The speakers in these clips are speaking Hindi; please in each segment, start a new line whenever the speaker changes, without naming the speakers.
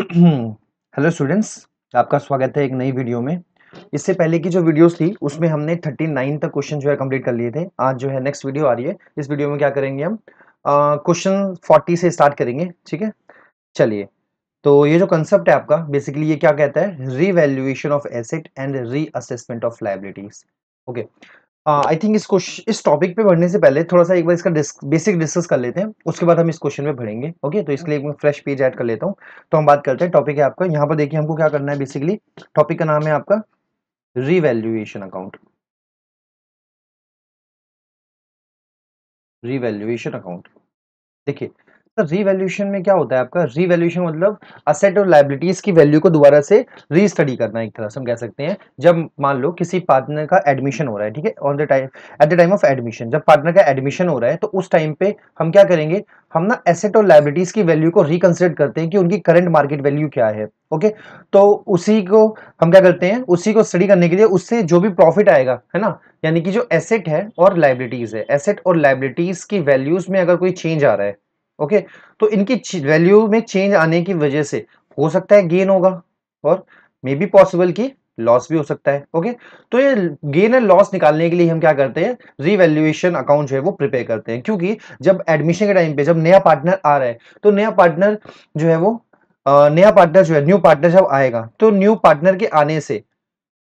हेलो स्टूडेंट्स, आपका स्वागत है एक नई वीडियो में। इससे पहले की जो वीडियोस थी उसमें हमने 39 तक क्वेश्चन जो है कंप्लीट कर लिए थे। आज जो है नेक्स्ट वीडियो आ रही है। इस वीडियो में क्या करेंगे हम क्वेश्चन 40 से स्टार्ट करेंगे। ठीक है, चलिए। तो ये जो कंसेप्ट है आपका, बेसिकली ये क्या कहता है, revaluation of asset and reassessment of liabilities. Okay, I think इस टॉपिक पे बढ़ने से पहले थोड़ा सा एक बार इसका बेसिक डिस्कस कर लेते हैं, उसके बाद हम इस क्वेश्चन में बढ़ेंगे। ओके, तो इसके लिए एक मैं फ्रेश पेज ऐड कर लेता हूँ। तो हम बात करते हैं, टॉपिक है आपका यहाँ पर, देखिए हमको क्या करना है। बेसिकली टॉपिक का नाम है आपका रीवैल्यूएशन अकाउंट। रीवैल्यूएशन अकाउंट, देखिए सर, रीवैल्यूएशन में क्या होता है आपका, रीवैल्यूएशन मतलब असेट और लायबिलिटीज की वैल्यू को दोबारा से रीस्टडी करना, एक तरह से हम कह सकते हैं। जब मान लो किसी पार्टनर का एडमिशन हो रहा है, ठीक है, on the time, eight the time of admission, जब पार्टनर का एडमिशन हो रहा है तो उस टाइम पे हम क्या करेंगे, हम ना एसेट और लायबिलिटीज की वैल्यू को रिकंसिडर करते हैं कि उनकी करंट मार्केट वैल्यू क्या है। ओके, तो उसी को हम क्या करते हैं, उसी को स्टडी करने के लिए उससे जो भी प्रॉफिट आएगा, है ना, यानी कि जो एसेट है और लायबिलिटीज है, एसेट और लायबिलिटीज की वैल्यूज में अगर कोई चेंज आ रहा है, ओके, तो इनकी वैल्यू में चेंज आने की वजह से हो सकता है गेन होगा, और मे बी पॉसिबल कि लॉस भी हो सकता है। ओके, तो ये गेन एंड लॉस निकालने के लिए हम क्या करते हैं, रीवैल्यूएशन अकाउंट जो है वो प्रिपेयर करते हैं। क्योंकि जब एडमिशन के टाइम पे जब नया पार्टनर आ रहा है, तो नया पार्टनर जो है वो नया पार्टनर जो है, न्यू पार्टनर जब आएगा, तो न्यू पार्टनर के आने से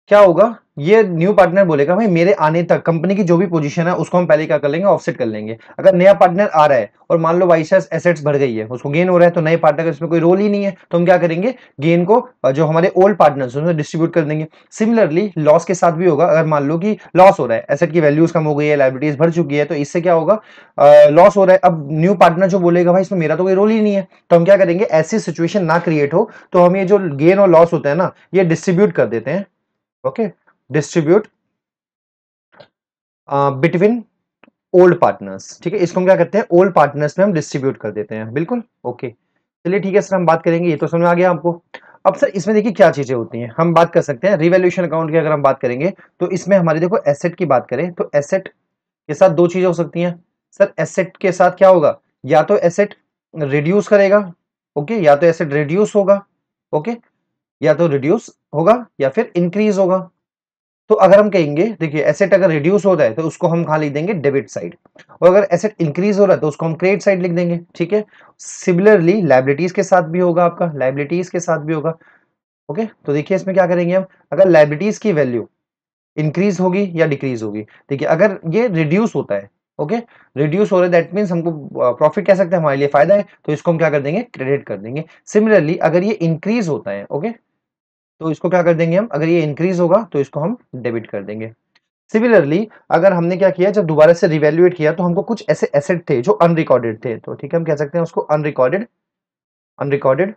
क्या होगा, ये न्यू पार्टनर बोलेगा भाई मेरे आने तक कंपनी की जो भी पोजीशन है उसको हम पहले क्या कर लेंगे, ऑफसेट कर लेंगे। अगर नया पार्टनर आ रहा है और मान लो बाई चांस एसेट्स बढ़ गई है, उसको गेन हो रहा है, तो नए पार्टनर का इसमें कोई रोल ही नहीं है, तो हम क्या करेंगे, गेन को जो हमारे ओल्ड पार्टनर्स उसमें डिस्ट्रीब्यूट कर देंगे। सिमिलरली लॉस के साथ भी होगा। अगर मान लो कि लॉस हो रहा है, एसेट की वैल्यूज कम हो गई है, लायबिलिटीज बढ़ चुकी है, तो इससे क्या होगा, लॉस हो रहा है। अब न्यू पार्टनर जो बोलेगा भाई इसमें मेरा तो कोई रोल ही नहीं है, तो हम क्या करेंगे, ऐसी सिचुएशन ना क्रिएट हो, तो हम ये जो गेन और लॉस होता है ना, ये डिस्ट्रीब्यूट कर देते हैं। Okay, distribute between old partners. ठीक है, इसको हम क्या करते हैं, ओल्ड पार्टनर्स में हम डिस्ट्रीब्यूट कर देते हैं। बिल्कुल ओके, चलिए ठीक है सर, हम बात करेंगे, ये तो समझ में आ गया आपको। अब सर इसमें देखिए क्या चीजें होती हैं, हम बात कर सकते हैं रिवैल्यूएशन अकाउंट की। अगर हम बात करेंगे तो इसमें हमारी देखो एसेट की बात करें तो एसेट के साथ दो चीजें हो सकती हैं। सर एसेट के साथ क्या होगा, या तो एसेट रिड्यूस करेगा, ओके, या तो एसेट रिड्यूस होगा, ओके, या तो रिड्यूस होगा या फिर इंक्रीज होगा। तो अगर हम कहेंगे, देखिए एसेट अगर रिड्यूस हो रहा है तो उसको हम कहाँ लिख देंगे, डेबिट साइड, और अगर एसेट इंक्रीज हो रहा है तो उसको हम क्रेडिट साइड लिख देंगे। ठीक है, सिमिलरली लायबिलिटीज के साथ भी होगा, आपका लायबिलिटीज के साथ भी होगा। ओके, तो देखिए इसमें क्या करेंगे हम, अगर लायबिलिटीज की वैल्यू इंक्रीज होगी या डिक्रीज होगी, देखिए अगर ये रिड्यूस होता है, ओके, रिड्यूस हो रहा है, दैट मीन्स हमको प्रॉफिट कह सकते हैं, हमारे लिए फायदा है, तो इसको हम क्या कर देंगे, क्रेडिट कर देंगे। सिमिलरली अगर ये इंक्रीज होता है, ओके, तो इसको क्या कर देंगे हम, अगर ये इंक्रीज होगा तो इसको हम डेबिट कर देंगे। सिमिलरली अगर हमने क्या किया, जब दोबारा से रिवैल्यूएट किया तो हमको कुछ ऐसे एसेट थे जो अनरिकॉर्डेड थे, तो ठीक है, हम कह सकते हैं उसको अनरिकॉर्डेड, अनरिकॉर्डेड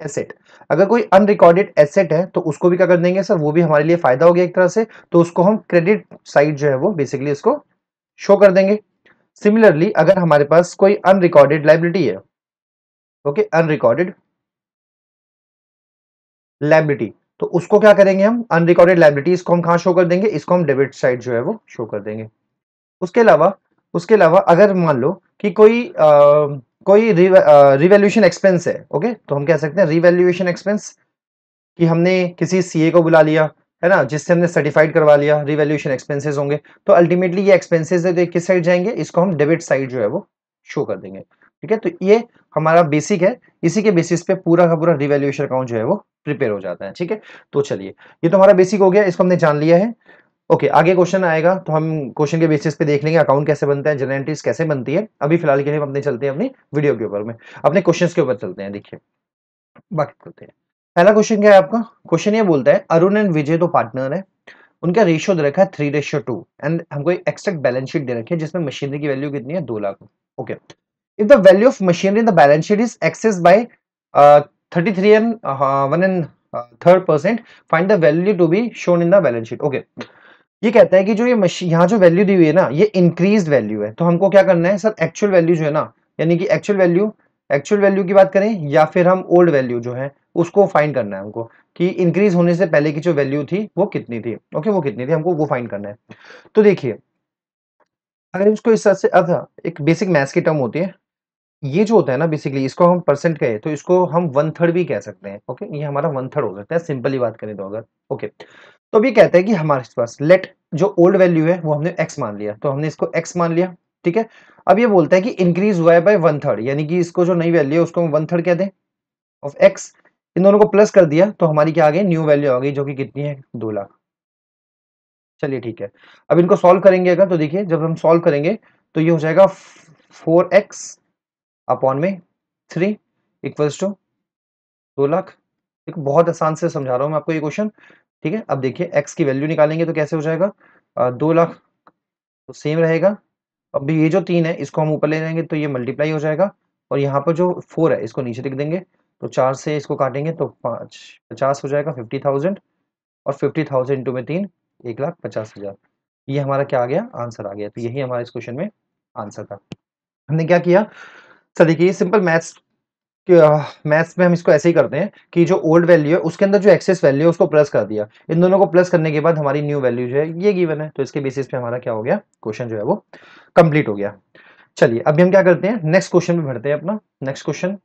एसेट। अगर कोई अनरिकॉर्डेड एसेट है तो उसको भी क्या कर देंगे सर, वो भी हमारे लिए फायदा हो गया एक तरह से, तो उसको हम क्रेडिट साइड जो है वो बेसिकली इसको शो कर देंगे। सिमिलरली अगर हमारे पास कोई अनरिकॉर्डेड लायबिलिटी है, ओके, अनरिकॉर्डेड लायबिलिटी, तो उसको क्या करेंगे हम, अनरिकॉर्डेड लायबिलिटी इसको हम कहां शो कर देंगे, इसको हम डेबिट साइड जो है वो शो कर देंगे। उसके अलावा अगर मान लो कि कोई रिवैल्यूएशन एक्सपेंस है, ओके, तो हम कह सकते हैं रिवैल्यूएशन एक्सपेंस, कि हमने किसी सीए को बुला लिया, है ना, जिससे हमने सर्टिफाइड करवा लिया, रिवैल्यूएशन एक्सपेंसेस होंगे, तो अल्टीमेटली ये एक्सपेंसेस है तो ये किस साइड जाएंगे, इसको हम डेबिट साइड जो है वो शो कर देंगे। ठीक है, तो ये हमारा बेसिक है, इसी के बेसिस पे पूरा का पूरा रिवैल्यूएशन अकाउंट जो है वो प्रिपेयर हो जाता है। ठीक है, तो चलिए, ये तो हमारा बेसिक हो गया, इसको हमने जान लिया है। ओके, आगे क्वेश्चन आएगा तो हम क्वेश्चन के बेसिस पे देख लेंगे अकाउंट कैसे बनता है, जनरल एंट्रीज कैसे बनती है। अभी फिलहाल के लिए हम अपने चलते हैं अपनी वीडियो के ऊपर में, अपने क्वेश्चंस के ऊपर चलते हैं। देखिए बात करते हैं, पहला क्वेश्चन क्या है आपका, क्वेश्चन ये बोलता है अरुण एंड विजय दो पार्टनर है, उनका रेशियो दे रखा है 3:2 एंड हमको एक एक्सट्रैक्ट बैलेंस शीट दे रखी है जिसमें मशीनरी की वैल्यू कितनी है, 2 lakh. Okay, if the value of machinery in the balance sheet is excess by 33 and 1/3%, find the value to be shown in the balance sheet. Okay, ये कहता है कि जो ये मशीन, यहाँ जो वैल्यू दी हुई है ना, ये इंक्रीज वैल्यू है, तो हमको क्या करना है सर, एक्चुअल वैल्यू जो है ना, यानी कि एक्चुअल वैल्यू की बात करें या फिर हम ओल्ड वैल्यू जो है उसको फाइंड करना है हमको, कि इंक्रीज होने से पहले की जो वैल्यू थी वो कितनी थी। ओके, वो कितनी थी हमको वो फाइंड करना है। तो देखिए, अगर इसको इस तरह से, अच्छा एक बेसिक मैथ्स की टर्म होती है, ये जो होता है ना बेसिकली, इसको हम परसेंट कहें तो इसको हम 1/3 भी कह सकते हैं। ओके, ये हमारा 1/3 हो सकता है सिंपली बात करें तो अगर। ओके, तो अब ये कहता है कि हमारे पास लेट जो ओल्ड वैल्यू है वो हमने x मान लिया, तो हमने इसको x मान लिया। ठीक है, अब ये बोलता है कि इंक्रीज हुआ है बाय 1/3, यानी कि इसको जो नई वैल्यू है उसको हम 1/3 कह दें ऑफ x। इन दोनों को प्लस कर दिया तो हमारी क्या आ गई, न्यू वैल्यू आ गई, जो कि कितनी है, 2 लाख। चलिए ठीक है, अब इनको सॉल्व करेंगे अगर, तो देखिए जब हम सॉल्व करेंगे तो ये हो जाएगा 4x अपॉन में 3 इक्वल्स टू 2 लाख। एक बहुत आसान से समझा रहा हूँ मैं आपको ये क्वेश्चन। ठीक है, अब देखिए x की वैल्यू निकालेंगे तो कैसे हो जाएगा, 2 लाख तो सेम रहेगा। अब ये जो 3 है इसको हम ऊपर ले जाएंगे तो ये मल्टीप्लाई हो जाएगा, और यहाँ पर जो 4 है इसको नीचे लिख देंगे, तो 4 से इसको काटेंगे तो 5 50 हो जाएगा 50,000, और 50,000 इंटू में 3 1,50,000। ये हमारा क्या आ गया, आंसर आ गया। तो यही हमारा इस क्वेश्चन में आंसर था। हमने क्या किया सर, देखिए सिंपल मैथ्स में हम इसको ऐसे ही करते हैं कि जो ओल्ड वैल्यू है उसके अंदर जो एक्सेस वैल्यू है उसको प्लस कर दिया, इन दोनों को प्लस करने के बाद हमारी न्यू वैल्यू जो है ये गिवन है, तो इसके बेसिस पे हमारा क्या हो गया, क्वेश्चन जो है वो कंप्लीट हो गया। चलिए अभी हम क्या करते हैं, नेक्स्ट क्वेश्चन पे बढ़ते हैं अपना। नेक्स्ट क्वेश्चन,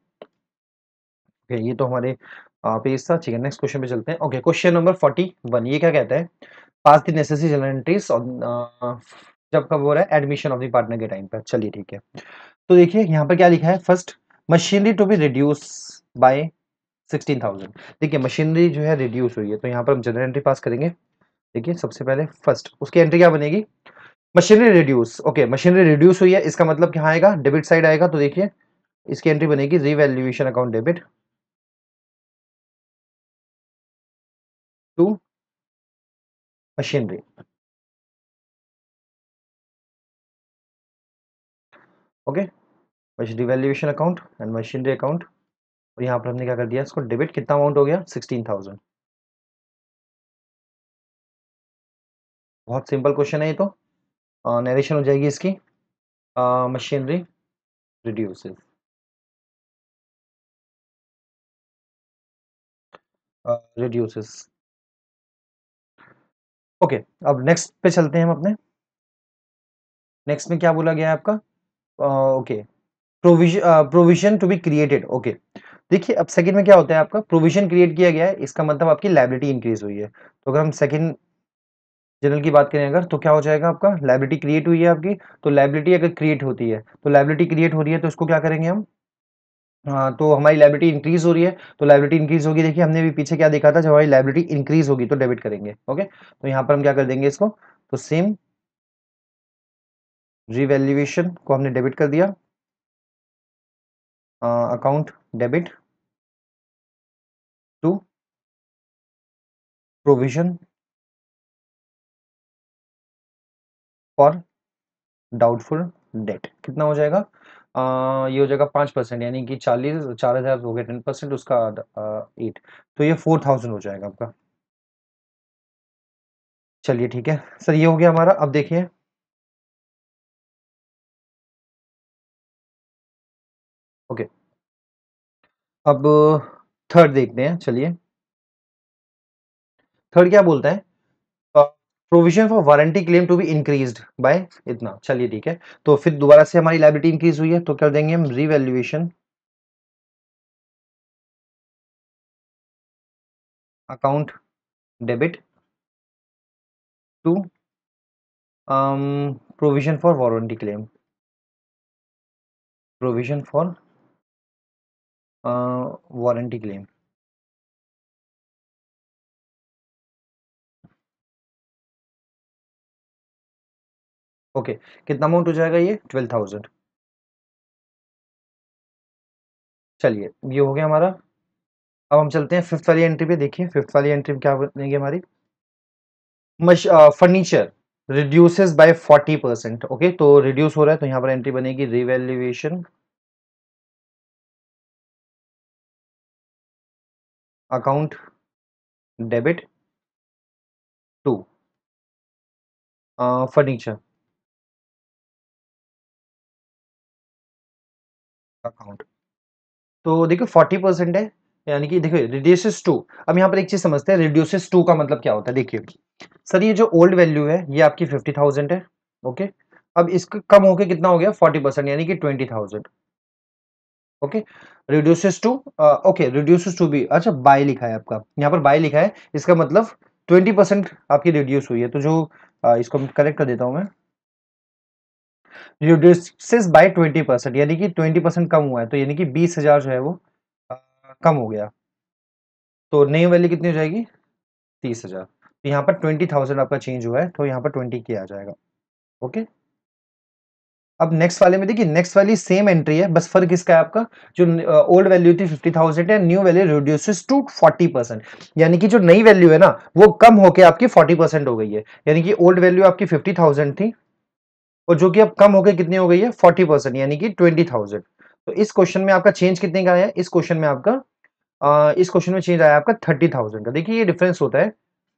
ये तो हमारे पेज था, ठीक है, नेक्स्ट क्वेश्चन पे चलते हैं। ओके, क्वेश्चन नंबर 41, ये क्या कहता है, पास द नेसेसरी जर्नल एंट्रीज जब कब हो रहा है, एडमिशन ऑफ द पार्टनर के टाइम पर। चलिए ठीक है, तो देखिए यहाँ पर क्या लिखा है, first machinery to be reduce by 16,000। देखिए मशीनरी जो है रिड्यूस हुई है, तो यहाँ पर हम जनरल एंट्री पास करेंगे। देखिए सबसे पहले फर्स्ट उसकी एंट्री क्या बनेगी, machinery reduce. Okay, machinery reduce हुई है, इसका मतलब क्या आएगा, डेबिट साइड आएगा, तो देखिए इसकी एंट्री बनेगी revaluation account debit to machinery. Okay, revaluation account and machinery account, और यहाँ पर हमने क्या कर दिया, इसको डेबिट, कितना अमाउंट हो गया, 16,000। बहुत सिंपल क्वेश्चन है ये तो। नरेशन हो जाएगी इसकी, मशीनरी रिड्यूसेस, रिड्यूसेस। ओके, अब नेक्स्ट पे चलते हैं हम अपने। नेक्स्ट में क्या बोला गया है आपका, okay, provision to be created. Okay, देखिए अब सेकंड में क्या होता है आपका, प्रोविजन क्रिएट किया गया है, इसका मतलब आपकी लायबिलिटी इंक्रीज हुई है। तो अगर हम सेकंड जनरल की बात करें अगर, तो क्या हो जाएगा आपका, लायबिलिटी क्रिएट हुई है आपकी। तो लायबिलिटी अगर क्रिएट होती है, तो लायबिलिटी क्रिएट हो रही है तो इसको क्या करेंगे हम, तो हमारी लायबिलिटी इंक्रीज हो रही है, तो लायबिलिटी इंक्रीज होगी। देखिए हमने भी पीछे क्या देखा था, जब हमारी लायबिलिटी इंक्रीज होगी तो डेबिट करेंगे। ओके, तो यहाँ पर हम क्या कर देंगे इसको, तो सेम रिवैल्यूएशन को हमने डेबिट कर दिया, account debit to provision for doubtful debt. कितना हो जाएगा, ये हो जाएगा 5%, यानी कि 4,000 हो गया, 10% उसका 8, तो ये 4,000 हो जाएगा आपका। चलिए ठीक है सर, ये हो गया हमारा। अब देखिए, ओके, अब थर्ड देखते हैं। चलिए थर्ड क्या बोलता है, provision for warranty claim to be increased by इतना। चलिए ठीक है, तो फिर दोबारा से हमारी लायबिलिटी इंक्रीज हुई है, तो कर देंगे हम revaluation account debit to provision for warranty claim, provision for warranty claim. Okay, कितना अमाउंट हो जाएगा ये, 12,000। चलिए ये हो गया हमारा। अब हम चलते हैं फिफ्थ वाली एंट्री पे। देखिए फिफ्थ वाली एंट्री में क्या बनेगी हमारी, फर्नीचर रिड्यूसेस बाय 40%। ओके, तो रिड्यूस हो रहा है, तो यहाँ पर एंट्री बनेगी revaluation account debit to furniture account. तो देखो 40% है, यानी कि देखो रिड्यूसेस टू। अब यहाँ पर एक चीज समझते हैं, रिड्यूसेस टू का मतलब क्या होता है। देखिए सर, ये जो ओल्ड वैल्यू है ये आपकी 50,000 है। ओके, अब इसका कम होके कितना हो गया, 40%, यानी कि 20,000। Okay, reduces to okay, reduces to B, अच्छा बाय लिखा है आपका, यहाँ पर बाय लिखा है, इसका मतलब 20% आपकी रिड्यूस हुई है, तो जो इसको करेक्ट कर देता हूँ मैं, रिड्यूसेस बाय 20%, यानी कि 20% कम हुआ है, तो यानी कि 20,000 जो है वो अ, कम हो गया, तो नई वैल्यू कितनी हो जाएगी, 30,000, तो यहाँ पर 20,000 आपका चेंज हुआ है, तो यहाँ पर 20 के आ जाएगा। ओके, अब नेक्स्ट वाले में देखिए, नेक्स्ट वाली सेम एंट्री है, बस फर्क इसका है आपका, जो ओल्ड वैल्यू थी 50,000 है, न्यू वैल्यू रिड्यूसेस टू 40%, यानी कि जो नई वैल्यू है ना वो कम होके आपकी 40% हो गई है, यानी कि ओल्ड वैल्यू आपकी 50,000 थी और जो कि अब कम होकर कितनी हो गई है 40%, यानी कि 20,000। तो इस क्वेश्चन में आपका चेंज कितने का आया, इस क्वेश्चन में चेंज आया आपका 30,000 का, देखिए ये डिफरेंस होता है।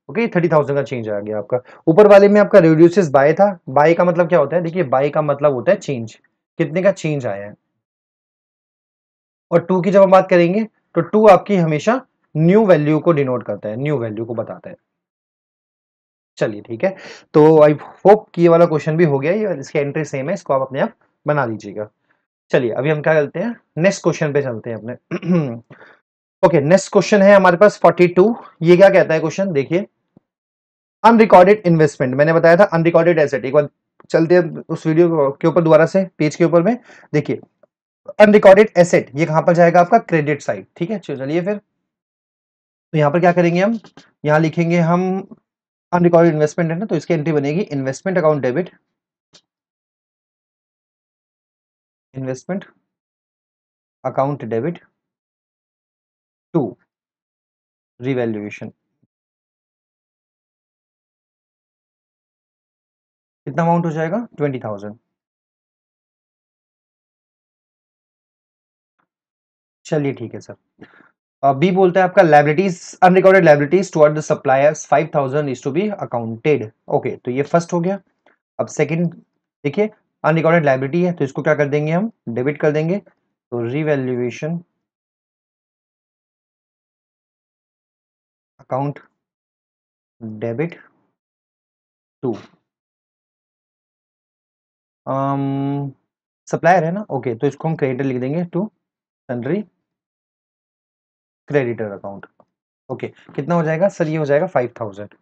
ओके, 30,000 का चेंज आ गया आपका। ऊपर वाले में आपका रिड्यूसेस बाय था, बाय का मतलब क्या होता है, देखिए बाय का मतलब होता है चेंज, कितने का चेंज आया है। और टू की जब हम बात करेंगे तो टू आपकी हमेशा न्यू वैल्यू को डिनोट करता है, न्यू वैल्यू को बताता है। चलिए ठीक है, तो आई होप कि ये वाला क्वेश्चन भी हो गया, ये इसकी एंट्री सेम है, इसको आप अपने आप बना लीजिएगा। चलिए अभी हम क्या करते हैं, नेक्स्ट क्वेश्चन पे चलते हैं अपने। ओके, नेक्स्ट क्वेश्चन है हमारे पास 42। ये क्या कहता है क्वेश्चन, देखिए, अनरिकॉर्डेड इन्वेस्टमेंट, मैंने बताया था अनरिकॉर्डेड एसेट, एक बार चलते हैं उस वीडियो के ऊपर दोबारा से, पेज के ऊपर में, देखिए अनरिकॉर्डेड एसेट ये कहां पर जाएगा आपका, क्रेडिट साइड, ठीक है, चलिए फिर, तो यहां पर क्या करेंगे हम, यहां लिखेंगे हम अनरिकॉर्डेड इन्वेस्टमेंट है ना, तो इसकी एंट्री बनेगी investment account debit, investment account debit to revaluation, कितना अमाउंट हो जाएगा 20,000। चलिए ठीक है सर। बी बोलता है आपका liabilities, unrecorded liabilities toward the suppliers 5,000 is to be accounted. Okay, तो ये फर्स्ट हो गया। अब सेकंड देखिए, अनरिकॉर्डेड लाइबिलिटी है तो इसको क्या कर देंगे, हम डेबिट कर देंगे, तो revaluation account debit to supplier है ना, ओके, तो इसको हम क्रेडिटर लिख देंगे to sundry creditor account. Okay, कितना हो जाएगा सर, ये हो जाएगा 5,000।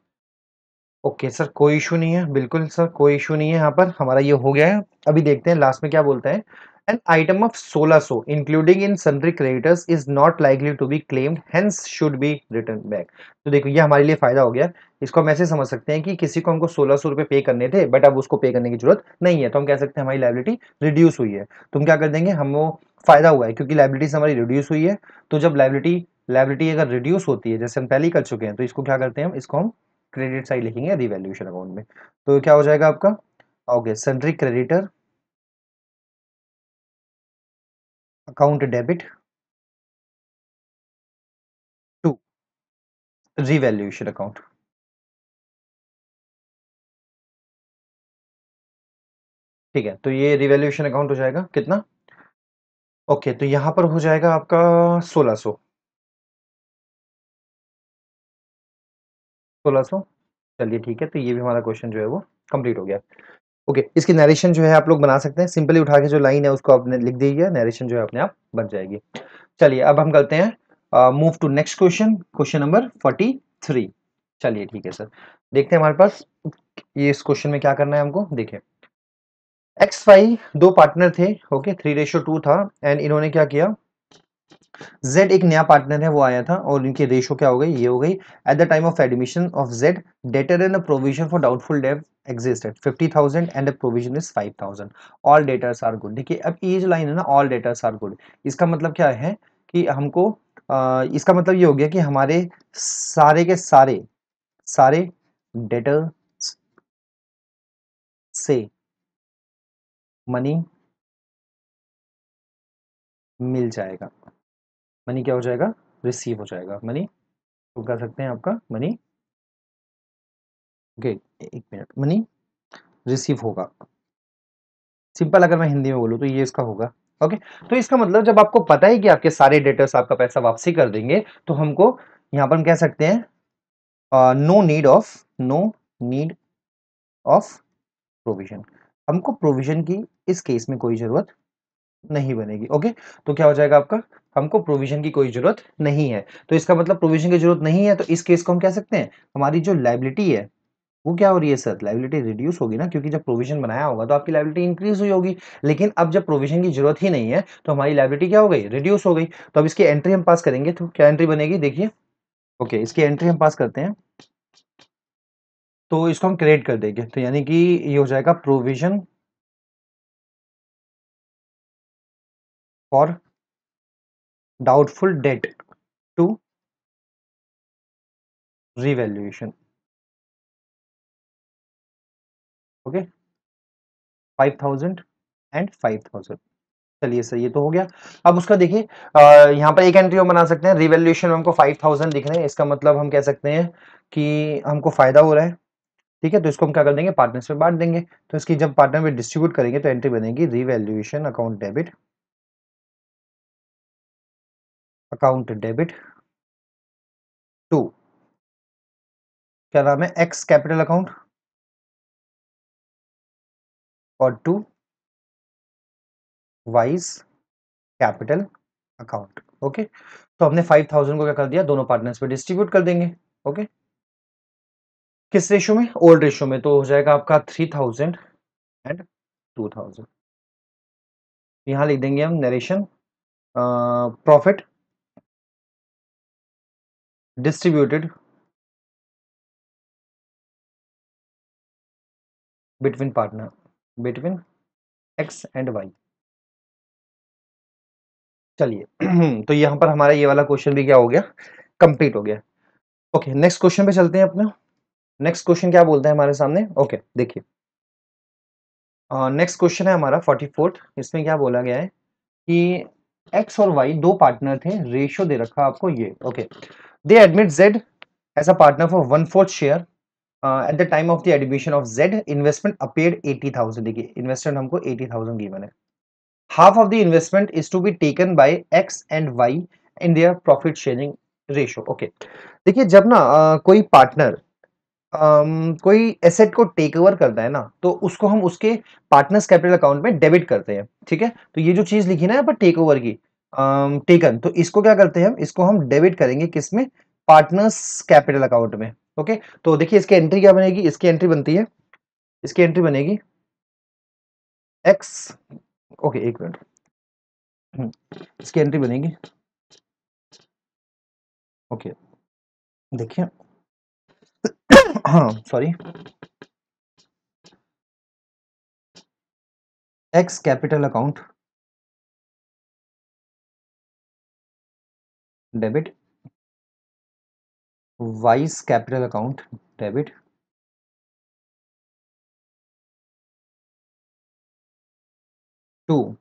ओके सर, कोई इशू नहीं है, बिल्कुल सर कोई इशू नहीं है, यहाँ पर हमारा ये हो गया है। अभी देखते हैं लास्ट में क्या बोलता है, an item of 1600 including in sundry creditors is not likely to be claimed hence should be return back. तो देखो ये हमारे लिए फायदा हो गया, इसको हम ऐसे समझ सकते हैं कि किसी को हमको 1600 रुपए पे करने थे बट अब उसको पे करने की जरूरत नहीं है, तो हम कह सकते हैं हमारी लाइबिलिटी रिड्यूस हुई है। तो हम क्या कर देंगे, हम वो फायदा हुआ है क्योंकि लाइबिलिटीज हमारी रिड्यूस हुई है, तो जब लाइबिलिटी लाइबिलिटी अगर रिड्यूस होती है, जैसे हम पहले ही कर चुके हैं, तो इसको क्या करते हैं हम, इसको हम क्रेडिट साइड लिखेंगे रिवैल्यूएशन अकाउंट में। तो क्या हो जाएगा आपका, okay, sundry creditor account debit to revaluation account. ठीक है, तो ये रिवैल्यूएशन अकाउंट हो जाएगा कितना, ओके, तो यहां पर हो जाएगा आपका 1600, 1600। चलिए ठीक है, तो ये भी हमारा क्वेश्चन जो है वो कंप्लीट हो गया। ओके, इसकी नरेशन जो है आप लोग बना सकते हैं, सिंपली उठा के जो लाइन है उसको आपने लिख दीजिए, नरेशन जो है अपने आप बन जाएगी। चलिए अब हम करते हैं move to next question, question number 43। चलिए ठीक है सर, देखते हैं हमारे पास ये इस क्वेश्चन में क्या करना है हमको। देखिए एक्स वाई दो पार्टनर थे, ओके, 3:2 था, एंड इन्होंने क्या किया, जेड एक नया पार्टनर है वो आया था और इनकी रेशो क्या हो गई, ये हो गई। Eight the time of admission of Z debtor in provision for doubtful date existed 50,000 and the provision is 5,000, all debtors are good। देखिए अब ये जो लाइन है ना, all debtors are good, इसका मतलब क्या है कि हमको इसका मतलब ये हो गया कि हमारे सारे के सारे सारे डेटर से मनी मिल जाएगा, मनी क्या हो जाएगा, रिसीव हो जाएगा मनी, तो कह सकते हैं आपका मनी, ओके, एक मिनट, मनी रिसीव होगा। सिंपल अगर मैं हिंदी में बोलूँ तो ये इसका होगा। ओके, तो इसका मतलब जब आपको पता है कि आपके सारे डेटर्स आपका पैसा वापसी कर देंगे, तो हमको यहाँ पर हम कह सकते हैं नो नीड ऑफ प्रोविजन, हमको प्रोविजन की इस केस में कोई जरूरत नहीं बनेगी। ओके, तो क्या हो जाएगा आपका, हमको प्रोविजन की कोई जरूरत नहीं है। तो इसका मतलब प्रोविजन की जरूरत नहीं है, तो इस केस को हम कह सकते हैं हमारी जो लायबिलिटी है वो क्या हो रही है सर, लायबिलिटी रिड्यूस होगी ना, क्योंकि जब प्रोविजन बनाया होगा तो आपकी लायबिलिटी इंक्रीज हुई होगी। लेकिन अब जब प्रोविजन की जरूरत ही नहीं है तो हमारी लायबिलिटी क्या हो गई, रिड्यूस हो गई। तो अब इसकी एंट्री हम पास करेंगे, तो क्या एंट्री बनेगी देखिए। ओके, इसकी एंट्री हम पास करते हैं, तो इसको हम क्रिएट कर देंगे, तो यानी कि ये हो जाएगा provision for doubtful debt to revaluation. Okay, 5000 and 5000। चलिए सर, ये तो हो गया। अब उसका देखिए, यहाँ पर एक एंट्री हम बना सकते हैं, रिवैल्यूएशन में हमको 5000 दिख रहे हैं, इसका मतलब हम कह सकते हैं कि हमको फायदा हो रहा है। ठीक है, तो इसको हम क्या कर देंगे, पार्टनर्स में बांट देंगे। तो इसकी जब पार्टनर में डिस्ट्रीब्यूट करेंगे तो एंट्री बनेगी रिवैल्यूएशन अकाउंट डेबिट टू, क्या नाम है, एक्स कैपिटल अकाउंट और to Y's capital account. Okay, तो हमने 5000 को क्या कर दिया, दोनों पार्टनर्स पे डिस्ट्रीब्यूट कर देंगे। ओके, किस रेशियो में, ओल्ड रेशियो में, तो हो जाएगा आपका 3000 एंड 2000। यहाँ लिख देंगे हम narration, profit distributed between partner, between X and Y. चलिए तो यहाँ पर हमारा ये वाला क्वेश्चन भी क्या हो गया, कंप्लीट हो गया। ओके, नेक्स्ट क्वेश्चन पे चलते हैं अपना। नेक्स्ट क्वेश्चन क्या बोलता है हमारे सामने, ओके देखिए, नेक्स्ट क्वेश्चन है हमारा 44। इसमें क्या बोला गया है कि एक्स और वाई दो पार्टनर थे, रेशियो दे रखा आपको ये। Okay, they admit Z as a partner for 1/4 share at the time of the admission of Z, investment appeared 80,000। देखिए इन्वेस्टमेंट हमको 80,000 गिवन है। Half of the investment is to be taken by X and Y in their profit sharing ratio. Okay, देखिए जब ना कोई पार्टनर कोई एसेट को टेक ओवर करता है ना, तो उसको हम उसके पार्टनर्स कैपिटल अकाउंट में डेबिट करते हैं। ठीक है, तो ये जो चीज लिखी ना यहाँ पर टेक ओवर की, टेकन, तो इसको क्या करते हैं हम, इसको हम डेबिट करेंगे किसमें, पार्टनर्स कैपिटल अकाउंट में। ओके, तो देखिए इसकी एंट्री क्या बनेगी, इसकी एंट्री बनती है, इसकी एंट्री बनेगी एक्स। ओके एक मिनट, इसकी एंट्री बनेगी, ओके देखिए, हाँ sorry, X capital account debit, Y's capital account debit to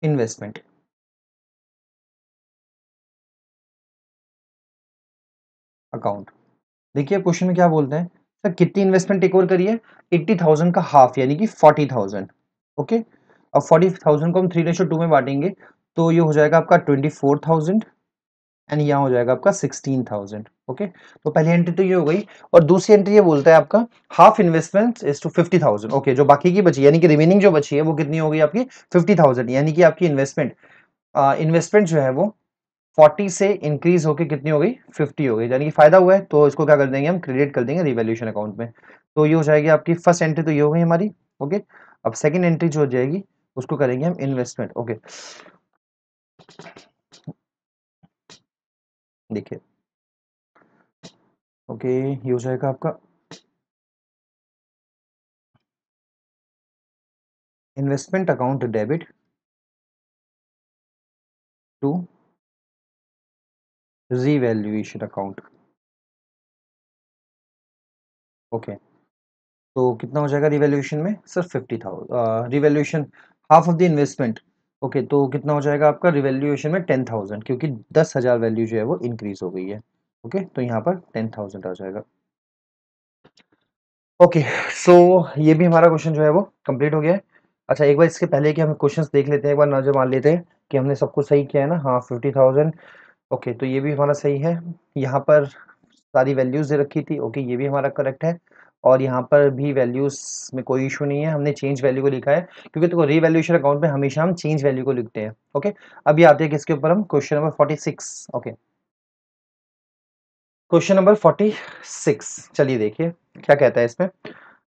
investment account. देखिए क्वेश्चन में क्या बोलते हैं, सर कितनी इन्वेस्टमेंट टेक ओवर करिए, 80,000 का हाफ यानी कि 40,000। ओके, अब 40,000 को हम 3:2 में बांटेंगे, तो ये हो जाएगा आपका 24,000 एंड यहाँ हो जाएगा आपका 16,000। ओके, तो पहली एंट्री तो ये हो गई, और दूसरी एंट्री ये बोलता है आपका half investment is to 50,000। Okay, जो बाकी की बची यानी कि रिमेनिंग जो बची है वो कितनी हो गई आपकी 50,000, यानी कि आपकी इन्वेस्टमेंट इन्वेस्टमेंट जो है वो 40 से इंक्रीज होके कितनी हो गई, 50 हो गई, यानी कि फायदा हुआ है। तो इसको क्या कर देंगे, हम क्रेडिट कर देंगे रिवैल्यूएशन अकाउंट में। तो ये हो जाएगी आपकी फर्स्ट एंट्री, तो ये हो गई हमारी। ओके, अब सेकंड एंट्री जो हो जाएगी उसको करेंगे हम इन्वेस्टमेंट। ओके, देखिए, ओके ये हो जाएगा आपका investment account debit to revaluation account. Okay, तो कितना हो जाएगा रिवैल्यूएशन में sir, 50,000 revaluation, half of the investment. Okay, तो कितना हो जाएगा आपका रिवैल्यूएशन में 10,000, क्योंकि 10,000 वैल्यू जो है वो इंक्रीज हो गई है। ओके, तो यहाँ पर 10,000 आ जाएगा। ओके, सो ये भी हमारा क्वेश्चन जो है वो कंप्लीट हो गया है। अच्छा, एक बार इसके पहले कि हम क्वेश्चंस देख लेते हैं, एक बार नजर मार लेते हैं कि हमने सब कुछ सही किया है ना। हाँ 50,000। ओके, तो ये भी हमारा सही है, यहाँ पर सारी वैल्यूज दे रखी थी। ओके, ये भी हमारा करेक्ट है। और यहाँ पर भी वैल्यूज़ में कोई इश्यू नहीं है, हमने चेंज वैल्यू को लिखा है क्योंकि देखो रीवैल्यूएशन अकाउंट में हमेशा हम चेंज वैल्यू को लिखते हैं। ओके, अभी आते हैं किसके ऊपर हम, question number 46। Okay, question number 46, चलिए देखिए क्या कहता है इसमें।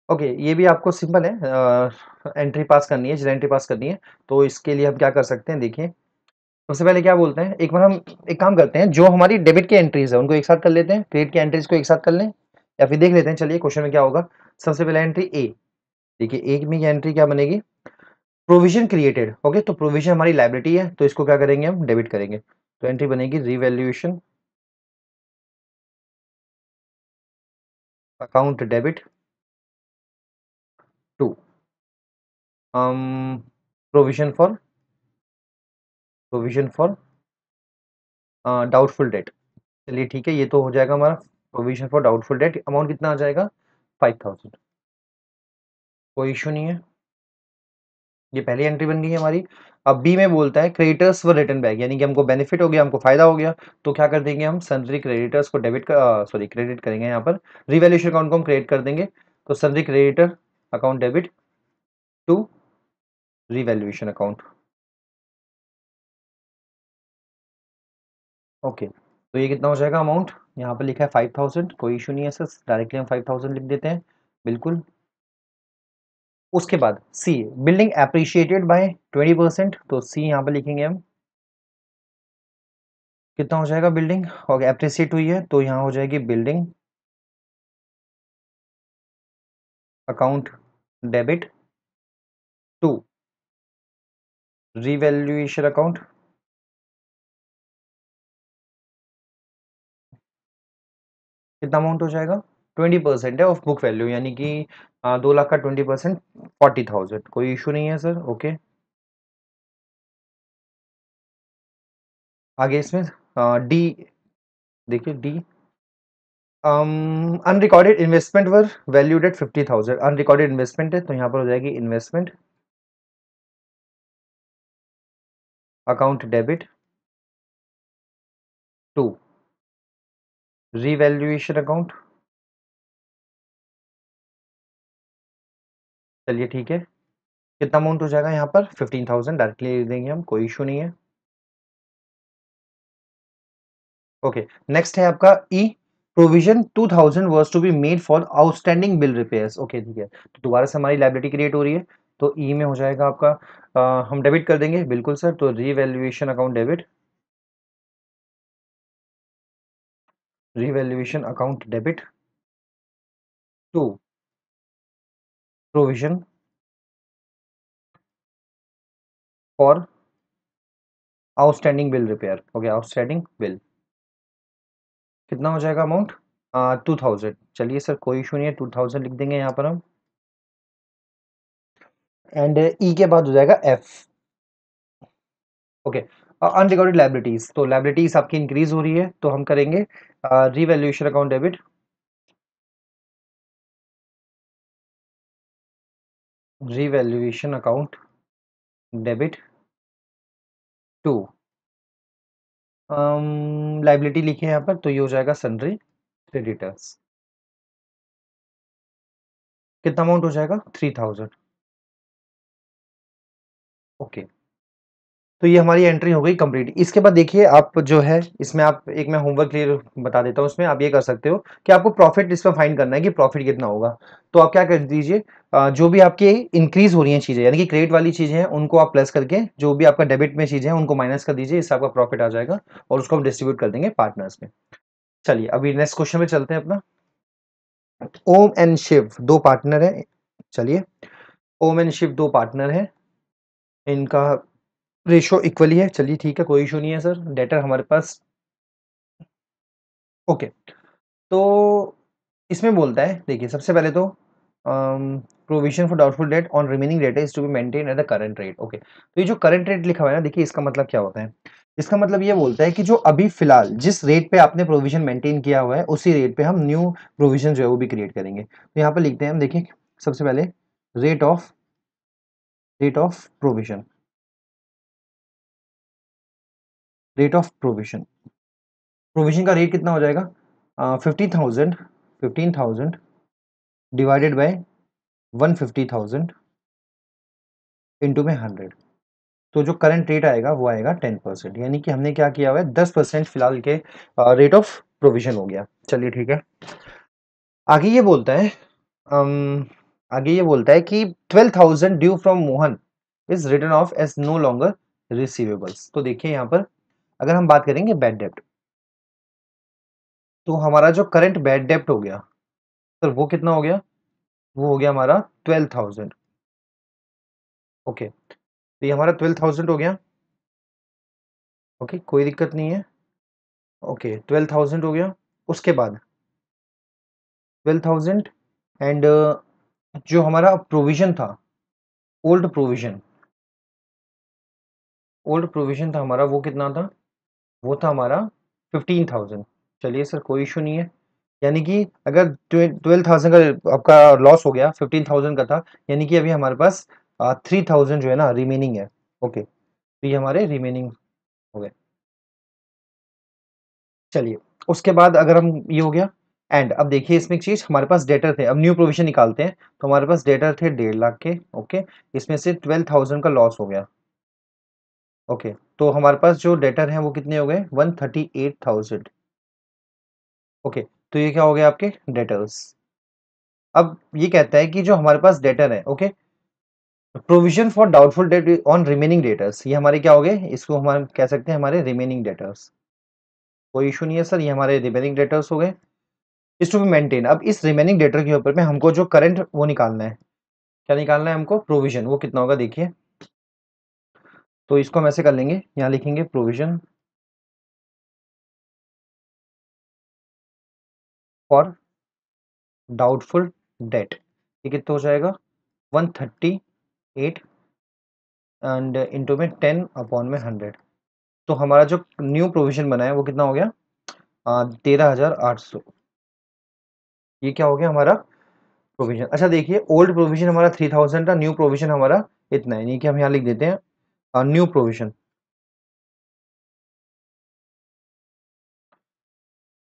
ओके, ये भी आपको सिंपल है, एंट्री पास करनी है, जनरल एंट्री पास करनी है। तो इसके लिए हम क्या कर सकते हैं, देखिए सबसे पहले क्या बोलते हैं, एक बार हम एक काम करते हैं, जो हमारी डेबिट की एंट्रीज है उनको एक साथ कर लेते हैं, क्रेडिट की एंट्रीज को एक साथ कर लें, या फिर देख लेते हैं, चलिए क्वेश्चन में क्या होगा। सबसे पहले एंट्री ए, देखिए एक में एंट्री क्या बनेगी, प्रोविजन क्रिएटेड। ओके, तो प्रोविजन हमारी लाइबिलिटी है, तो इसको क्या करेंगे, हम डेबिट करेंगे। तो एंट्री बनेगी revaluation account debit to provision for provision for doubtful debt. चलिए ठीक है, ये तो हो जाएगा हमारा provision for doubtful debt. Amount कितना आ जाएगा, 5000। कोई इशू नहीं है, ये पहली एंट्री बन गई है हमारी। अब बी में बोलता है क्रेडिटर्स व रिटर्न बैक, यानी कि हमको बेनिफिट हो गया, हमको फायदा हो गया। तो क्या कर देंगे हम, सन्ड्री क्रेडिटर्स को डेबिट का सॉरी क्रेडिट करेंगे, यहाँ पर रिवैल्यूएशन अकाउंट को हम क्रेडिट कर देंगे। तो sundry creditor account debit to revaluation account. Okay, तो ये कितना हो जाएगा अमाउंट, यहाँ पर लिखा है 5000, कोई इशू नहीं है सर, डायरेक्टली हम 5000 लिख देते हैं, बिल्कुल। उसके बाद सी, बिल्डिंग एप्रिशिएटेड बाय 20%, तो सी यहाँ पर लिखेंगे हम, कितना हो जाएगा बिल्डिंग, और एप्रिशिएट हुई है तो यहाँ हो जाएगी building account debit to revaluation account. कितना अमाउंट हो जाएगा, 20% है ऑफ बुक वैल्यू, यानी कि 2 लाख का 20%, 40,000। कोई इशू नहीं है सर, ओके। आगे इसमें डी, देखिए D, unrecorded investment were valued at 50,000। Unrecorded investment है तो यहाँ पर हो जाएगी investment account debit to revaluation account. चलिए ठीक है, कितना अमाउंट हो जाएगा यहाँ पर, 15,000 डायरेक्टली ले देंगे हम, कोई इशू नहीं है। ओके, नेक्स्ट है आपका E, provision 2000 was to be made for outstanding bill repairs. Okay ठीक है, तो दोबारा से हमारी लायबिलिटी क्रिएट हो रही है, तो ई में हो जाएगा आपका हम डेबिट कर देंगे, बिल्कुल सर। तो revaluation account debit, revaluation account debit to provision for outstanding bill repair. Okay, outstanding bill, कितना हो जाएगा अमाउंट, 2000। चलिए सर, कोई इशू नहीं है, 2000 लिख देंगे यहाँ पर हम। एंड ई के बाद हो जाएगा एफ। ओके, अनरिकॉर्डेड लायबिलिटीज, तो लायबिलिटीज आपकी इंक्रीज हो रही है, तो हम करेंगे revaluation account debit, revaluation account debit to liability लिखे यहाँ पर, तो ये हो जाएगा सन्ड्री क्रेडिटर्स। कितना अमाउंट हो जाएगा, 3000। ओके, तो ये हमारी एंट्री हो गई कंप्लीट। इसके बाद देखिए आप जो है इसमें, आप एक मैं होमवर्क क्लियर बता देता हूँ, इसमें आप ये कर सकते हो कि आपको प्रॉफिट इसमें फाइंड करना है कि प्रॉफिट कितना होगा। तो आप क्या कर दीजिए, जो भी आपकी इंक्रीज हो रही हैं चीजें, यानी कि क्रेडिट वाली चीजें हैं उनको आप प्लस करके, जो भी आपका डेबिट में चीजें हैं उनको माइनस कर दीजिए, इससे आपका प्रॉफिट आ जाएगा, और उसको हम डिस्ट्रीब्यूट कर देंगे पार्टनर्स में। चलिए अभी नेक्स्ट क्वेश्चन में चलते हैं अपना। ओम एंड शिव दो पार्टनर है, चलिए ओम एंड शिव दो पार्टनर है, इनका रेशो इक्वली है। चलिए ठीक है, कोई इशू नहीं है सर, डेटर हमारे पास। ओके, तो इसमें बोलता है, देखिए सबसे पहले तो provision for doubtful debt on remaining debt is to be maintain at the current rate. Okay, तो ये जो करंट रेट लिखा हुआ है ना, देखिए इसका मतलब क्या होता है, इसका मतलब ये बोलता है कि जो अभी फिलहाल जिस रेट पे आपने प्रोविजन मेंटेन किया हुआ है, उसी रेट पे हम न्यू प्रोविजन जो है वो भी क्रिएट करेंगे। तो यहाँ पर लिखते हैं हम, देखिए सबसे पहले rate of provision, rate of provision, provision का रेट कितना हो जाएगा, 50,000, 15,000 डिवाइडेड बाय 150,000 इंटू में 100, तो जो करंट रेट आएगा वो आएगा 10%, यानी कि हमने क्या किया हुआ है 10% फिलहाल के रेट ऑफ प्रोविजन हो गया। चलिए ठीक है, आगे ये बोलता है आगे ये बोलता है कि 12,000 due from Mohan is written off as no longer receivables. तो देखिए यहाँ पर अगर हम बात करेंगे बैड डेप्ट, तो हमारा जो करंट बैड डेप्ट हो गया सर वो कितना हो गया, वो हो गया हमारा 12,000। ओके, तो ये हमारा 12,000 हो गया। ओके, कोई दिक्कत नहीं है। ओके, 12,000 हो गया। उसके बाद 12,000 एंड जो हमारा प्रोविजन था, ओल्ड प्रोविजन, ओल्ड प्रोविजन था हमारा, वो कितना था, वो था हमारा 15,000। चलिए सर कोई इशू नहीं है, यानी कि अगर 12,000 का आपका लॉस हो गया, 15,000 का था, यानी कि अभी हमारे पास 3,000 जो है ना रिमेनिंग है। ओके, तो ये हमारे रिमेनिंग हो गए। चलिए, उसके बाद अगर हम ये हो गया, एंड अब देखिए इसमें एक चीज, हमारे पास डेटर थे, अब न्यू प्रोविजन निकालते हैं, तो हमारे पास डेटर थे 1.5 लाख के। ओके, इसमें से 12,000 का लॉस हो गया। ओके, तो हमारे पास जो डेटर हैं वो कितने हो गए, 138,000। ओके, तो ये क्या हो गया आपके डेटर्स। अब ये कहता है कि जो हमारे पास डेटर है, okay, provision for doubtful debt on remaining debtors, ये हमारे क्या हो गए, इसको हम कह सकते हैं हमारे रिमेनिंग डेटर्स। कोई इशू नहीं है सर, ये हमारे रिमेनिंग डेटर्स हो गए। इज टू बी मेंटेन, अब इस रिमेनिंग डेटर के ऊपर में हमको जो करंट वो निकालना है, क्या निकालना है हमको, प्रोविजन, वो कितना होगा देखिए। तो इसको हम ऐसे कर लेंगे, यहाँ लिखेंगे प्रोविजन फॉर डाउटफुल डेट, ये कितना हो जाएगा 138 एंड इंटू में 10 अपॉन में 100। तो हमारा जो न्यू प्रोविजन बना है वो कितना हो गया 13,800। ये क्या हो गया हमारा प्रोविजन। अच्छा देखिए, ओल्ड प्रोविजन हमारा 3,000 था, न्यू प्रोविजन हमारा इतना है, यानी कि हम यहाँ लिख देते हैं न्यू प्रोविजन,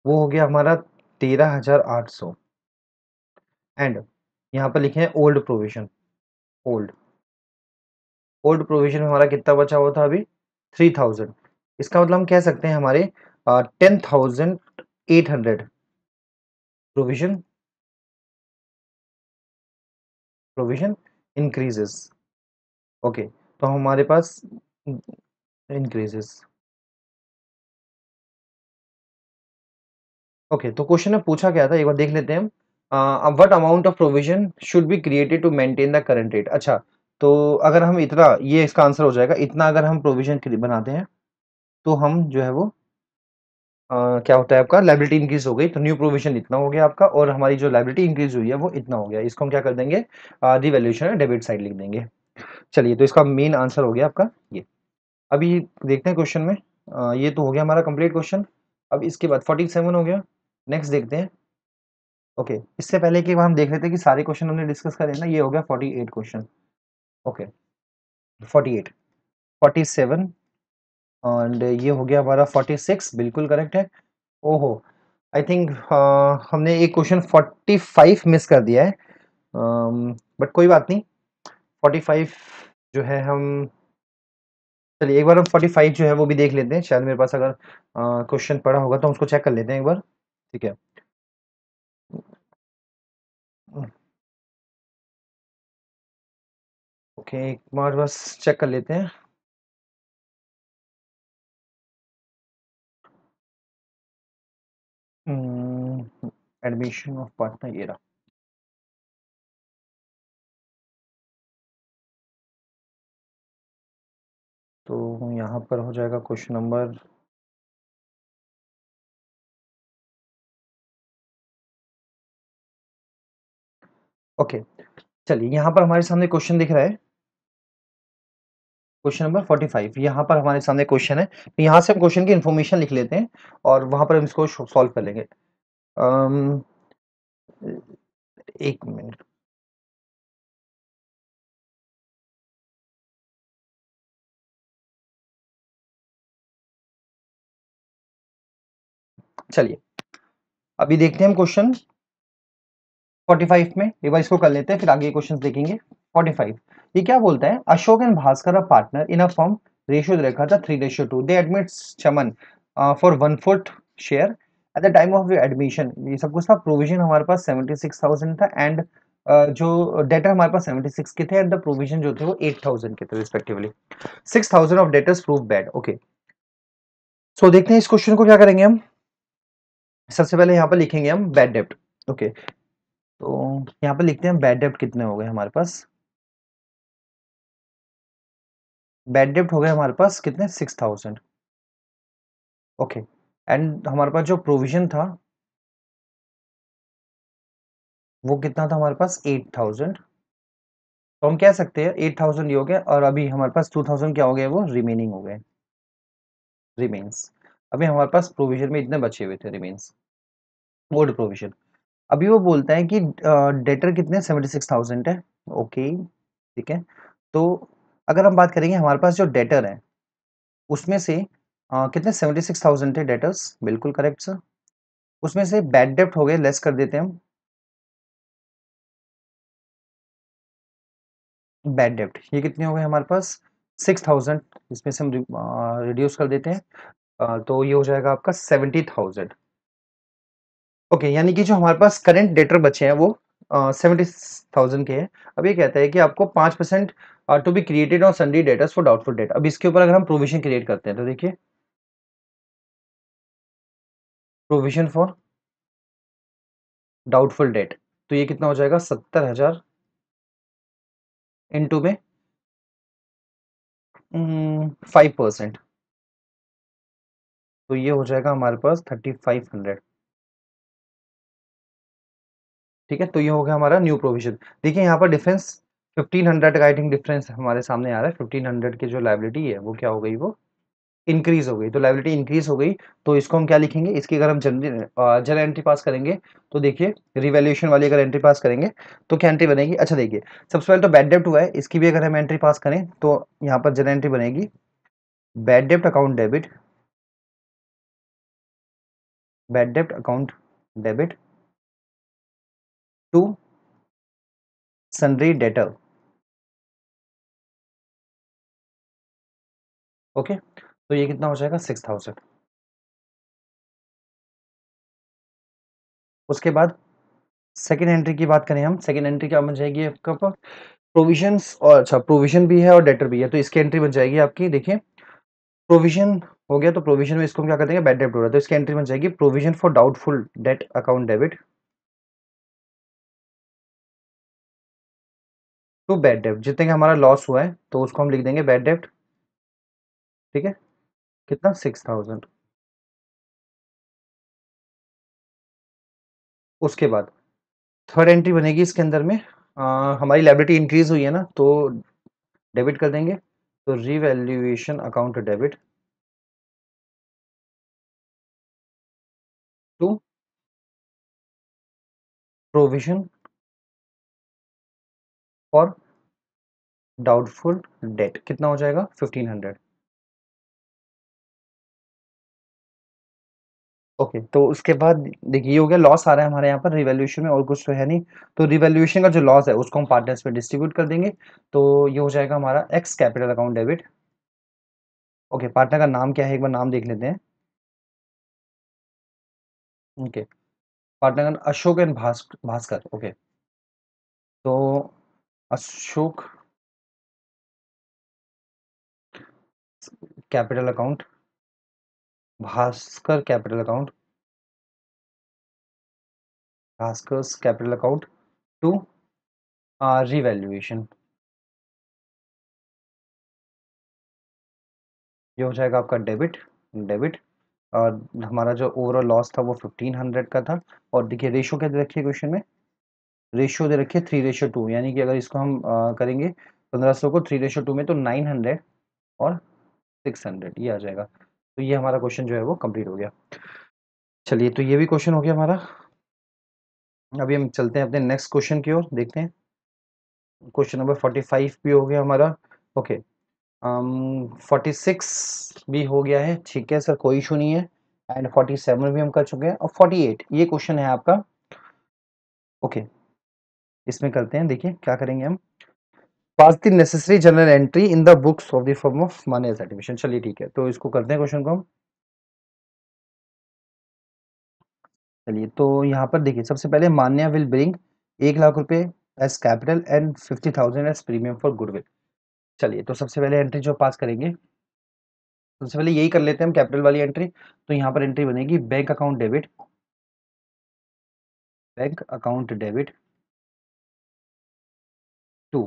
वो हो गया हमारा 13,800 एंड यहाँ पर लिखे हैं old provision. Old old provision में हमारा कितना बचा हुआ था अभी 3,000। इसका मतलब हम कह सकते हैं हमारे 10,800 प्रोविजन, प्रोविजन इंक्रीजेस। ओके, तो हमारे पास इंक्रीजेस। ओके, तो क्वेश्चन में पूछा क्या था एक बार देख लेते हैं हम। What amount of provision should be created to maintain the current rate. अच्छा, तो अगर हम इतना, ये इसका आंसर हो जाएगा, इतना अगर हम प्रोविजन बनाते हैं तो हम जो है वो क्या होता है आपका लायबिलिटी इंक्रीज हो गई, तो न्यू प्रोविजन इतना हो गया आपका, और हमारी जो लायबिलिटी इंक्रीज हुई है वो इतना हो गया। इसको हम क्या कर देंगे, रिवैल्यूएशन डेबिट साइड लिख देंगे। चलिए, तो इसका मेन आंसर हो गया आपका ये। अभी देखते हैं क्वेश्चन में, ये तो हो गया हमारा कंप्लीट क्वेश्चन। अब इसके बाद 47 हो गया, नेक्स्ट देखते हैं। ओके, इससे पहले कि हम देख लेते हैं कि सारे क्वेश्चन हमने डिस्कस करे ना, ये हो गया 48 क्वेश्चन। ओके, 48, 47 एंड ये हो गया हमारा 46, बिल्कुल करेक्ट है। ओहो, आई थिंक हमने एक क्वेश्चन 45 मिस कर दिया है, बट कोई बात नहीं। 45 जो है हम, चलिए एक बार हम 45 जो है वो भी देख लेते हैं, शायद मेरे पास अगर क्वेश्चन पड़ा होगा तो हम उसको चेक कर लेते हैं एक बार। ठीक है, ओके एक बार बस चेक कर लेते हैं। एडमिशन ऑफ पार्टनर, ये रहा। तो यहाँ पर हो जाएगा क्वेश्चन नंबर, ओके चलिए यहाँ पर हमारे सामने क्वेश्चन दिख रहा है, क्वेश्चन नंबर 45 यहाँ पर हमारे सामने क्वेश्चन है, तो यहाँ से हम क्वेश्चन की इन्फॉर्मेशन लिख लेते हैं और वहां पर हम इसको सॉल्व कर लेंगे। अम, एक मिनट, चलिए अभी देखते हैं हम क्वेश्चन। 45 में एक बार इसको कर लेते हैं, फिर आगे क्वेश्चन देखेंगे। 45 ये क्या बोलता है, Ashok and Bhaskar a partner in a firm, ratio दे रखा था 3:2, they admit Chaman for 1/4 share at the time of admission. ये सब कुछ था, प्रोविजन हमारे पास 76,000 था एंड जो डेटर हमारे पास 76 के थे एंड द प्रोविजन जो थे वो 8,000 के थे respectively. 6,000 of debtors prove bad. Okay, so देखते हैं इस क्वेश्चन को क्या करेंगे हम। सबसे पहले यहाँ पर लिखेंगे हम बैड डेप्ट। ओके, तो यहाँ पर लिखते हैं बैड डेप्ट कितने हो गए हमारे पास। बैड डेप्ट हो गए हमारे पास कितने, 6,000। ओके, एंड हमारे पास जो प्रोविजन था वो कितना था हमारे पास, 8,000। तो हम कह सकते हैं 8,000 ये हो गया और अभी हमारे पास 2,000 क्या हो गए, वो रिमेनिंग हो गए, रिमेन्स। अभी हमारे पास प्रोविजन में इतने बचे हुए थे रिमेन्स, ओल्ड प्रोविजन। अभी वो बोलता है कि डेटर कितने, 76,000 है। ओके, ठीक है। तो अगर हम बात करेंगे हमारे पास जो डेटर है उसमें से कितने, 76,000 थे डेटर्स, बिल्कुल करेक्ट सर। उसमें से बैड डेप्ट हो गए, लेस कर देते हैं हम। बैड डेप्ट ये कितने हो गए हमारे पास, 6,000। इसमें से हम रिड्यूस कर देते हैं, तो ये हो जाएगा आपका 70,000। ओके, यानी कि जो हमारे पास करंट डेटर बचे हैं वो 70,000 के हैं। अब ये कहता है कि आपको 5% to be created on sundry debtors for doubtful debt. अब इसके ऊपर अगर हम प्रोविजन क्रिएट करते हैं तो देखिए, प्रोविजन फॉर डाउटफुल डेट, तो ये कितना हो जाएगा, 70,000 इंटू में 5%, तो ये हो जाएगा हमारे पास 3,500। ठीक है, तो ये हो गया हमारा न्यू प्रोविजन। देखिए यहाँ पर डिफरेंस 1,500 का आई थिंक डिफरेंस हमारे सामने आ रहा है। 1,500 की जो लाइबिलिटी है वो क्या हो गई, वो इंक्रीज हो गई। तो लाइबिलिटी इंक्रीज हो गई, तो इसको हम क्या लिखेंगे, इसकी अगर हम जनरल एंट्री पास करेंगे तो देखिए रिवैल्यूएशन वाली अगर एंट्री पास करेंगे तो क्या एंट्री बनेगी। अच्छा देखिए, सबसे पहले तो बैड डेप्ट हुआ है, इसकी भी अगर हम एंट्री पास करें तो यहाँ पर जनरल एंट्री बनेगी bad dept account debit, bad dept account debit to sundry debtor. Okay, तो ये कितना हो जाएगा, 6,000। उसके बाद सेकेंड एंट्री की बात करें हम, सेकेंड एंट्री क्या बन जाएगी आपका, प्रोविजंस, और अच्छा प्रोविजन भी है और डेटर भी है, तो इसकी एंट्री बन जाएगी आपकी, देखिए प्रोविजन हो गया, तो प्रोविजन में इसको हम क्या कर देंगे, बैड डेब्ट हो रहा है, तो इसकी एंट्री बन जाएगी provision for doubtful debt account debit to bad डेब्ट। जितने का हमारा लॉस हुआ है तो उसको हम लिख देंगे बैड डेब्ट। ठीक है, कितना, 6,000। उसके बाद थर्ड एंट्री बनेगी इसके अंदर में, हमारी लायबिलिटी इंक्रीज हुई है ना, तो डेबिट कर देंगे, तो revaluation account debit to provision for doubtful debt, कितना हो जाएगा, 1,500। ओके, तो उसके बाद देखिए ये हो गया, लॉस आ रहा है हमारे यहाँ पर रिवैल्यूएशन में, और कुछ तो है नहीं, तो रिवैल्यूएशन का जो लॉस है उसको हम पार्टनर्स में डिस्ट्रीब्यूट कर देंगे, तो ये हो जाएगा हमारा x capital account debit. Okay, partner का नाम क्या है, एक बार नाम देख लेते हैं। ओके, पार्टनर का अशोक एंड भास्कर। ओके, तो Ashok capital account, Bhaskar capital account, Bhaskar capital account to revaluation, ये हो जाएगा आपका डेबिट, डेबिट। और हमारा जो ओवरऑल लॉस था वो 1,500 का था। और देखिए रेशो क्या दे रखी है क्वेश्चन में, रेशियो दे रखी है 3:2, यानी कि अगर इसको हम करेंगे 1500 को 3:2 में, तो 900 और 600 ये आ जाएगा। तो ये हमारा क्वेश्चन जो है वो कंप्लीट हो गया। चलिए, तो ये भी क्वेश्चन हो गया हमारा। अभी हम चलते हैं अपने नेक्स्ट क्वेश्चन की ओर, देखते हैं। क्वेश्चन नंबर 45 भी हो गया हमारा। ओके, 46 भी हो गया है, ठीक है सर, कोई इशू नहीं है। एंड 47 भी हम कर चुके हैं, और 48 ये क्वेश्चन है आपका। ओके, इसमें करते हैं, देखिए क्या करेंगे हम, pass the necessary journal entry in the books of the firm of Manya as admission. चलिए ठीक है, तो इसको करते हैं क्वेश्चन को हम। चलिए तो यहाँ पर देखिए, सबसे पहले मान्या विल ब्रिंग 1 लाख रुपए as capital and 50,000 as premium for goodwill. चलिए तो सबसे पहले एंट्री जो पास करेंगे, सबसे पहले यही कर लेते हैं हम, कैपिटल वाली एंट्री। तो यहाँ पर एंट्री बनेगी bank account debit, bank account debit to,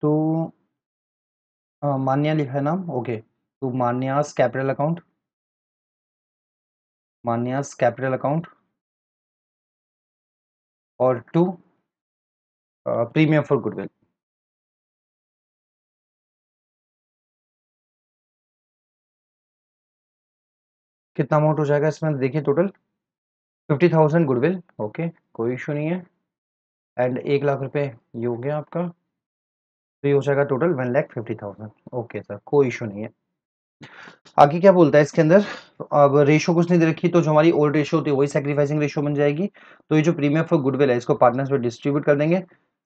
तो मान्या लिखा है नाम, ओके, तो Manya's capital account, Manya's capital account और टू प्रीमियम फॉर गुडविल। कितना अमाउंट हो जाएगा इसमें, देखिए टोटल 50,000 गुडविल, ओके, कोई इशू नहीं है, एंड 1 लाख रुपए ये हो गया आपका, तो ये हो जाएगा टोटल 1,50,000। ओके सर, कोई इशू नहीं है। आगे क्या बोलता है इसके अंदर, अब रेशो कुछ नहीं दे रखी, तो जो हमारी ओल्ड रेशो होती है वही सैक्रिफाइसिंग रेशो बन जाएगी। तो ये जो प्रीमियम फॉर गुडविल है इसको पार्टनर्स में डिस्ट्रीब्यूट कर देंगे,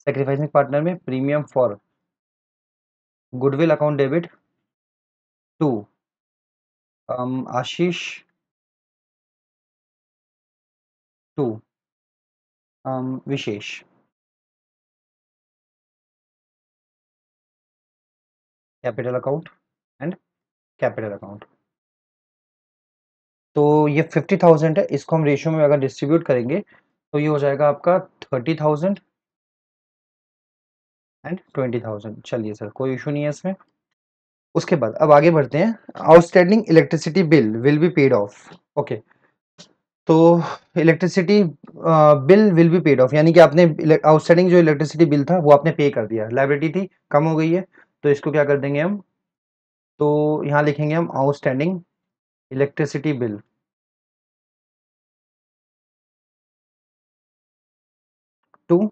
सैक्रिफाइसिंग पार्टनर में premium for goodwill account debit to Ashish to Vishesh. Capital account and capital account, तो ये 50,000 है, इसको हम रेशियो में अगर डिस्ट्रीब्यूट करेंगे तो ये हो जाएगा आपका 30,000 एंड 20,000। चलिए सर, कोई इशू नहीं है इसमें। उसके बाद अब आगे बढ़ते हैं, outstanding electricity bill will be paid off, okay, तो electricity bill will be paid off, यानी कि आपने आउटस्टैंडिंग जो इलेक्ट्रिसिटी बिल था वो आपने पे कर दिया, लाइबिलिटी थी कम हो गई है, तो इसको क्या कर देंगे हम, तो यहाँ लिखेंगे हम outstanding electricity bill to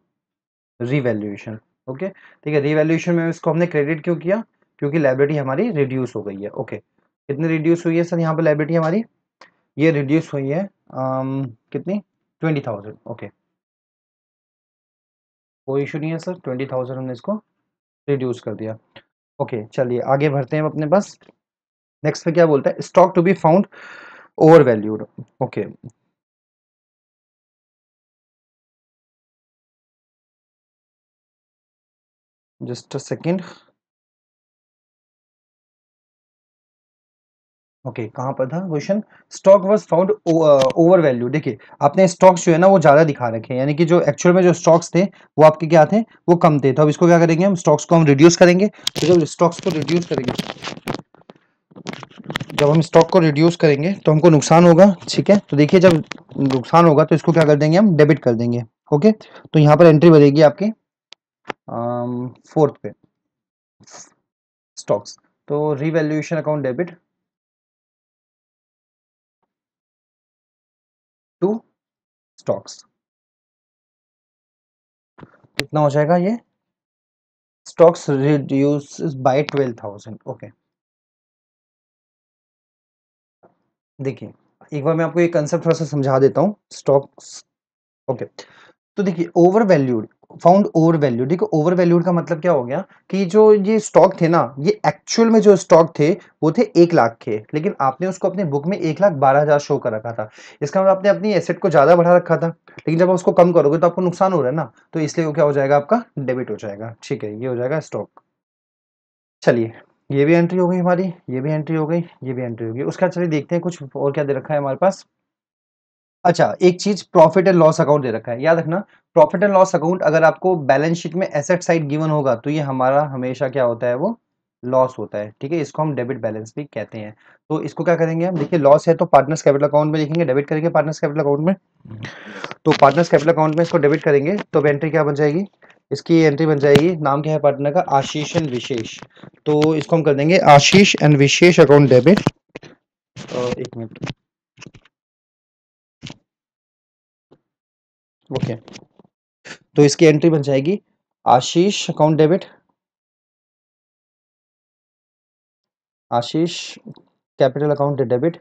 revaluation, okay, ठीक है, रिवैल्यूएशन में इसको हमने क्रेडिट क्यों किया, क्योंकि लाइबिलिटी हमारी रिड्यूस हो गई है, ओके, कितनी रिड्यूस हुई है सर यहाँ पर लाइबिलिटी हमारी, ये रिड्यूस हुई है कितनी, 20,000, ओके, कोई इशू नहीं है सर, 20,000 हमने इसको रिड्यूस कर दिया, ओके। चलिए आगे बढ़ते हैं अपने पास, नेक्स्ट में क्या बोलता है, stock to be found over valued, okay, just a second, okay, कहाँ पर था question, stock was found over value. देखिए आपने स्टॉक्स जो है ना वो ज़्यादा दिखा रखे हैं, यानी कि जो एक्चुअल में जो स्टॉक्स थे वो आपके क्या थे, वो कम थे, तो अब इसको क्या करेंगे हम, स्टॉक्स को हम रिड्यूस करेंगे, तो जब स्टॉक्स को रिड्यूस करेंगे, जब हम स्टॉक को रिड्यूस करेंगे तो हमको नुकसान होगा, ठीक है, तो देखिए जब नुकसान होगा तो इसको क्या कर देंगे हम, डेबिट कर देंगे, ओके, तो यहाँ पर एंट्री बनेगी आपकी फोर्थ पे, स्टॉक्स, तो revaluation account debit to stocks, कितना हो जाएगा ये, स्टॉक्स रिड्यूस बाय 12,000, ओके। देखिए एक बार मैं आपको ये कंसेप्ट थोड़ा सा समझा देता हूँ, स्टॉक्स, ओके, तो देखिए over valued, found over valued, देखो ओवर वैल्यूड का मतलब क्या हो गया, कि जो ये स्टॉक थे ना, ये एक्चुअल में जो स्टॉक थे वो थे 1 लाख के, लेकिन आपने उसको अपने बुक में 1,12,000 शो कर रखा था, इसका मतलब आपने अपनी एसेट को ज्यादा बढ़ा रखा था, लेकिन जब आप उसको कम करोगे तो आपको नुकसान हो रहा है ना, तो इसलिए वो क्या हो जाएगा, आपका डेबिट हो जाएगा, ठीक है, ये हो जाएगा स्टॉक। चलिए ये भी एंट्री हो गई हमारी, ये भी एंट्री हो गई, ये भी एंट्री हो गई, उसका चलिए देखते हैं कुछ और क्या दे रखा है हमारे पास। अच्छा, एक चीज प्रॉफिट एंड लॉस अकाउंट दे रखा है, याद रखना, प्रॉफिट एंड लॉस अकाउंट अगर आपको बैलेंस शीट में एसेट साइड गिवन होगा तो ये हमारा हमेशा क्या होता है, वो लॉस होता है, ठीक है, इसको हम डेबिट बैलेंस भी कहते हैं। तो इसको क्या करेंगे हम, देखिए लॉस है तो पार्टनर्स कैपिटल अकाउंट में लिखेंगे, डेबिट करेंगे पार्टनर्स कैपिटल अकाउंट में, तो पार्टनर्स कैपिटल अकाउंट में इसको डेबिट करेंगे, तो एंट्री क्या बन जाएगी, इसकी एंट्री बन जाएगी, नाम क्या है पार्टनर का, आशीष एंड विशेष, तो इसको हम कर देंगे Ashish and Vishesh account debit, एक मिनट, ओके, तो इसकी एंट्री बन जाएगी Ashish account debit, Ashish capital account debit,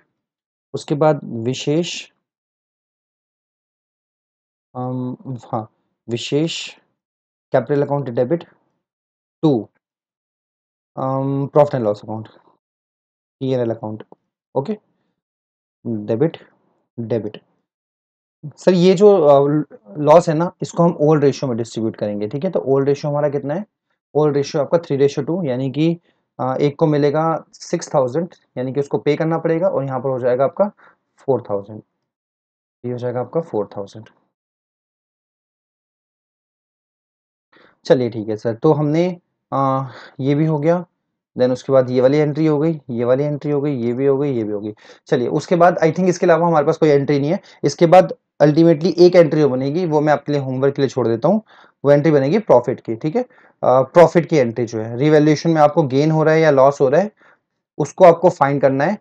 उसके बाद विशेष हाँ, Vishesh capital account debit to profit and loss account, P&L account. Okay, debit debit. Sir ये जो लॉस है ना, इसको हम ओल्ड रेशियो में डिस्ट्रीब्यूट करेंगे, ठीक है। तो ओल्ड रेशियो हमारा कितना है? ओल्ड रेशियो आपका 3:2, यानी कि एक को मिलेगा 6000, यानी कि उसको पे करना पड़ेगा, और यहाँ पर हो जाएगा आपका 4000, ये हो जाएगा आपका 4000। चलिए ठीक है सर, तो हमने ये भी हो गया, देन उसके बाद ये वाली एंट्री हो गई, ये वाली एंट्री हो गई, ये भी हो गई, ये भी हो गई। चलिए उसके बाद आई थिंक इसके अलावा हमारे पास कोई एंट्री नहीं है। इसके बाद अल्टीमेटली एक एंट्री जो बनेगी वो मैं आपके लिए होमवर्क के लिए छोड़ देता हूँ। वो एंट्री बनेगी प्रॉफिट की, ठीक है। प्रॉफिट की एंट्री जो है, रिवैल्यूएशन में आपको गेन हो रहा है या लॉस हो रहा है, उसको आपको फाइंड करना है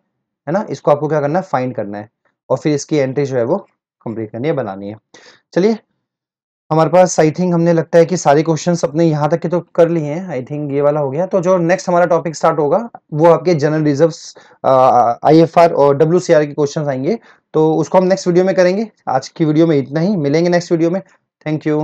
ना। इसको आपको क्या करना है? फाइंड करना है, और फिर इसकी एंट्री जो है वो कंप्लीट करनी है, बनानी है। चलिए, हमारे पास आई थिंक हमने लगता है कि सारे क्वेश्चंस अपने यहाँ तक के तो कर लिए हैं। आई थिंक ये वाला हो गया। तो जो नेक्स्ट हमारा टॉपिक स्टार्ट होगा वो आपके जनरल रिजर्व्स, IFR और WCR के क्वेश्चंस आएंगे, तो उसको हम नेक्स्ट वीडियो में करेंगे। आज की वीडियो में इतना ही, मिलेंगे नेक्स्ट वीडियो में। Thank you.